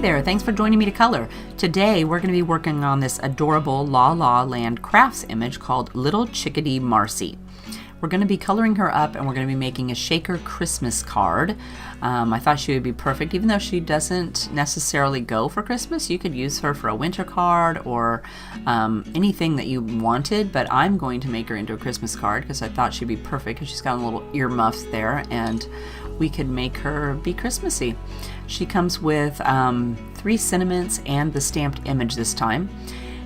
Hey there, thanks for joining me to color. Today we're going to be working on this adorable La La Land crafts image called Little Chickadee Marci. We're going to be coloring her up and we're going to be making a shaker Christmas card. I thought she would be perfect, even though she doesn't necessarily go for Christmas. You could use her for a winter card or anything that you wanted, but I'm going to make her into a Christmas card because I thought she'd be perfect because she's got a little earmuffs there and we could make her be Christmassy. She comes with 3 sentiments and the stamped image this time.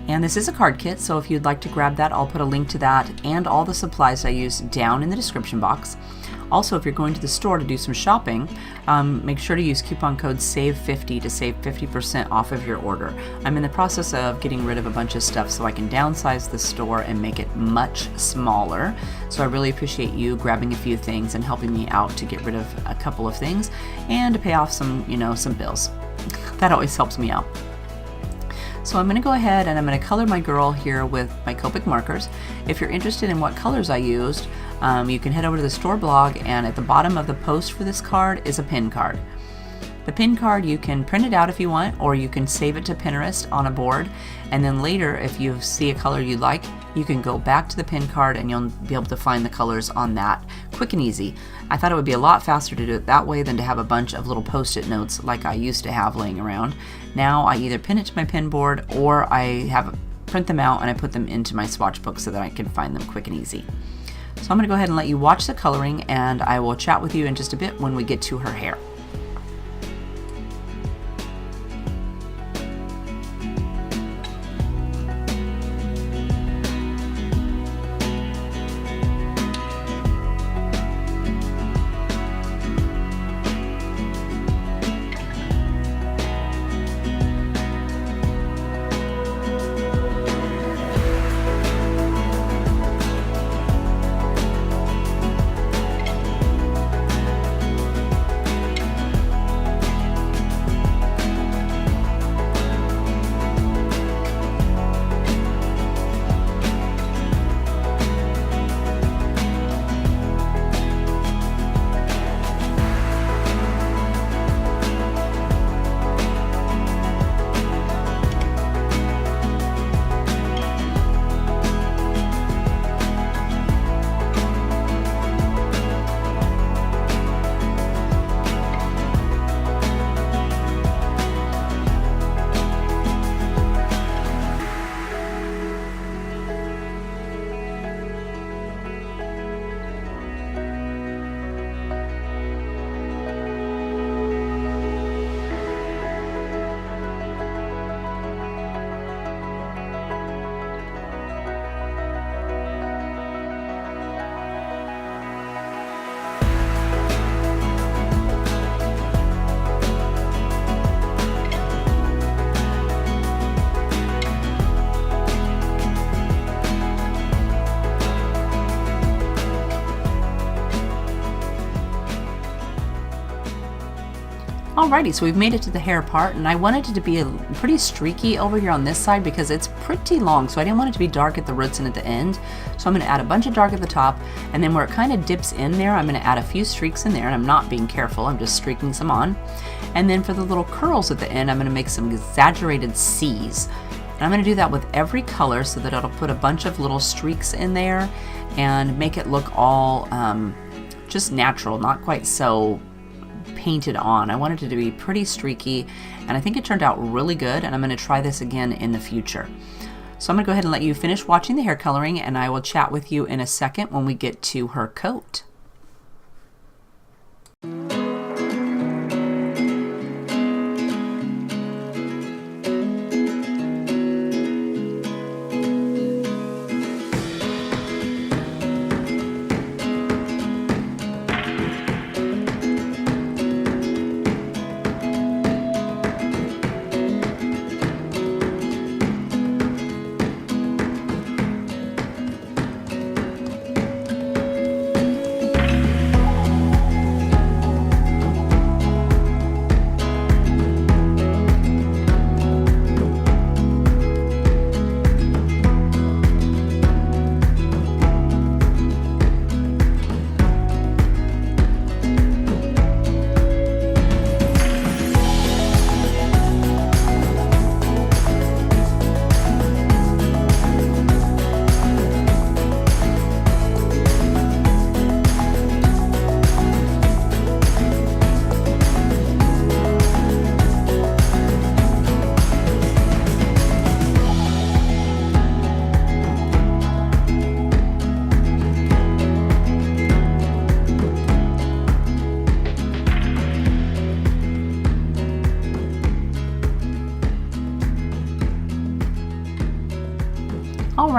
And this is a card kit, so if you'd like to grab that, I'll put a link to that and all the supplies I use down in the description box. Also, if you're going to the store to do some shopping, make sure to use coupon code SAVE50 to save 50% off of your order. I'm in the process of getting rid of a bunch of stuff so I can downsize the store and make it much smaller. So I really appreciate you grabbing a few things and helping me out to get rid of a couple of things and to pay off some, some bills. That always helps me out. So I'm going to go ahead and I'm going to color my girl here with my Copic markers. If you're interested in what colors I used, you can head over to the store blog, and at the bottom of the post for this card is a pin card. The pin card, you can print it out if you want, or you can save it to Pinterest on a board, and then later if you see a color you like, you can go back to the pin card and you'll be able to find the colors on that quick and easy. I thought it would be a lot faster to do it that way than to have a bunch of little post-it notes like I used to have laying around. Now I either pin it to my pin board or I print them out and I put them into my swatch book so that I can find them quick and easy. So I'm going to go ahead and let you watch the coloring, and I will chat with you in just a bit when we get to her hair. Alrighty, so we've made it to the hair part, and I wanted it to be pretty streaky over here on this side because it's pretty long, so I didn't want it to be dark at the roots and at the end. So I'm going to add a bunch of dark at the top, and then where it kind of dips in there, I'm going to add a few streaks in there, and I'm not being careful, I'm just streaking some on. And then for the little curls at the end, I'm going to make some exaggerated C's. And I'm going to do that with every color so that it'll put a bunch of little streaks in there and make it look all just natural, not quite so painted on. I wanted it to be pretty streaky, and I think it turned out really good, and I'm going to try this again in the future. So I'm going to go ahead and let you finish watching the hair coloring, and I will chat with you in a second when we get to her coat.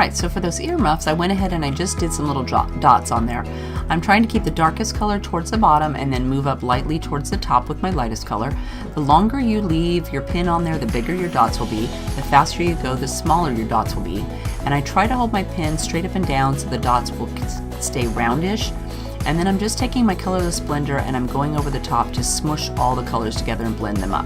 Alright, so for those earmuffs, I went ahead and I just did some little dots on there. I'm trying to keep the darkest color towards the bottom and then move up lightly towards the top with my lightest color. The longer you leave your pin on there, the bigger your dots will be. The faster you go, the smaller your dots will be. And I try to hold my pin straight up and down so the dots will stay roundish. And then I'm just taking my colorless blender and I'm going over the top to smush all the colors together and blend them up.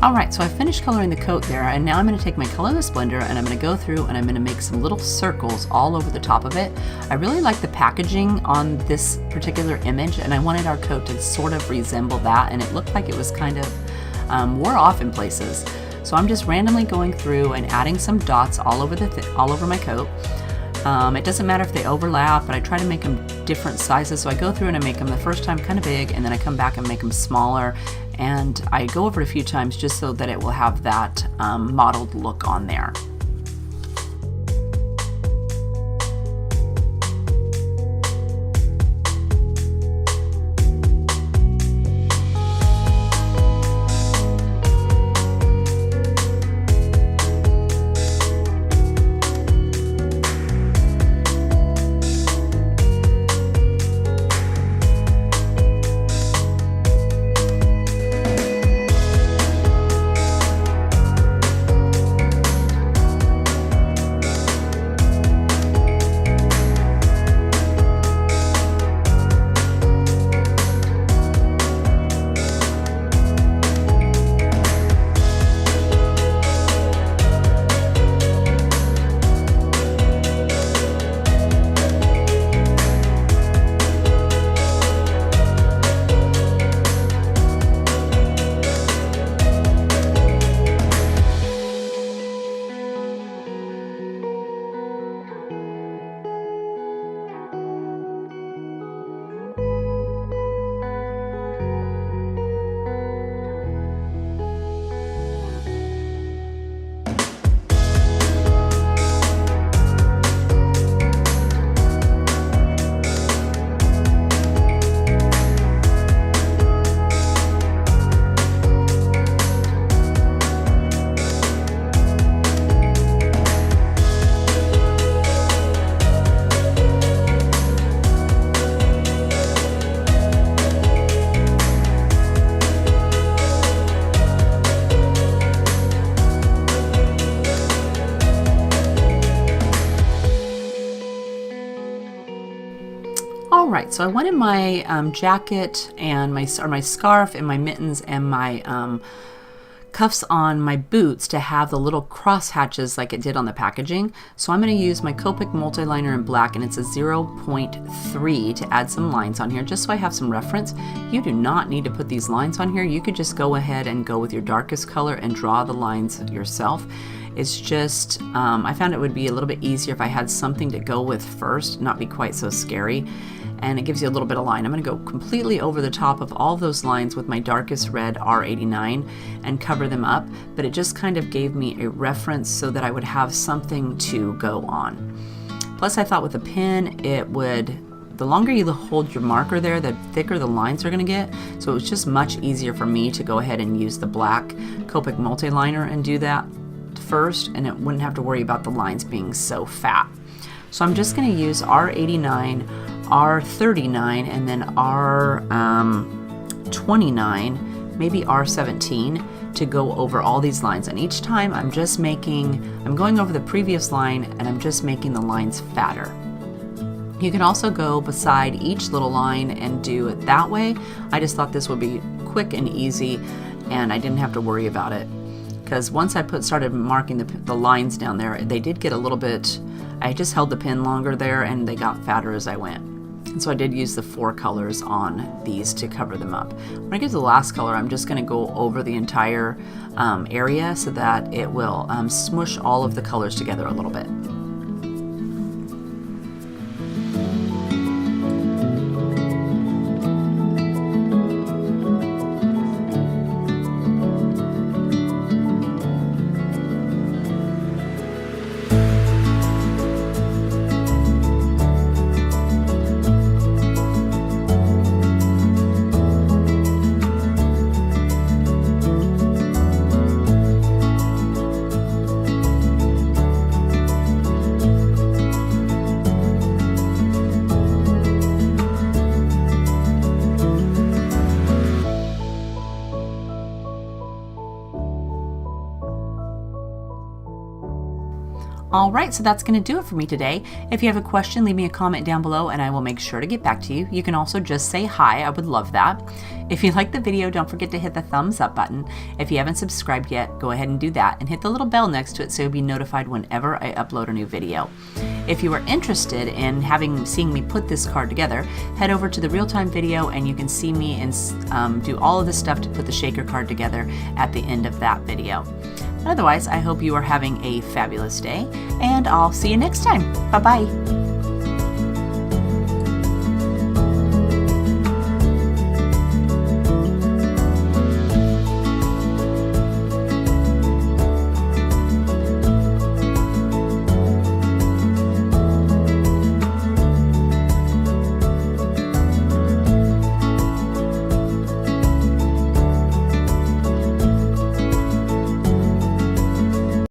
Alright, so I finished coloring the coat there, and now I'm going to take my colorless blender and I'm going to go through and I'm going to make some little circles all over the top of it. I really like the packaging on this particular image, and I wanted our coat to sort of resemble that, and it looked like it was kind of wore off in places. So I'm just randomly going through and adding some dots all over my coat. It doesn't matter if they overlap, but I try to make them different sizes. So I go through and I make them the first time kind of big, and then I come back and make them smaller. And I go over it a few times just so that it will have that mottled look on there. All right, so I wanted my jacket and my scarf and my mittens and my cuffs on my boots to have the little cross hatches like it did on the packaging. So I'm going to use my Copic multiliner in black, and it's a 0.3 to add some lines on here, just so I have some reference. You do not need to put these lines on here. You could just go ahead and go with your darkest color and draw the lines yourself. It's just, I found it would be a little bit easier if I had something to go with first, not be quite so scary. And it gives you a little bit of line. I'm going to go completely over the top of all those lines with my darkest red R89 and cover them up, but it just kind of gave me a reference so that I would have something to go on. Plus I thought with a pen, the longer you hold your marker there, the thicker the lines are going to get. So it was just much easier for me to go ahead and use the black Copic multiliner and do that first, and it wouldn't have to worry about the lines being so fat. So I'm just going to use R89, R39, and then R29, maybe R17 to go over all these lines. And each time I'm going over the previous line and I'm just making the lines fatter. You can also go beside each little line and do it that way. I just thought this would be quick and easy, and I didn't have to worry about it. Because once I started marking the lines down there, they did get a little bit, I just held the pen longer there and they got fatter as I went. And so I did use the 4 colors on these to cover them up. When I get to the last color, I'm just going to go over the entire area so that it will smush all of the colors together a little bit. All right, so that's going to do it for me today. If you have a question, leave me a comment down below and I will make sure to get back to you. You can also just say hi. I would love that. If you liked the video, don't forget to hit the thumbs up button. If you haven't subscribed yet, go ahead and do that and hit the little bell next to it so you'll be notified whenever I upload a new video. If you are interested in seeing me put this card together, head over to the real-time video and you can see me and do all of the stuff to put the shaker card together at the end of that video. Otherwise, I hope you are having a fabulous day, and I'll see you next time. Bye-bye.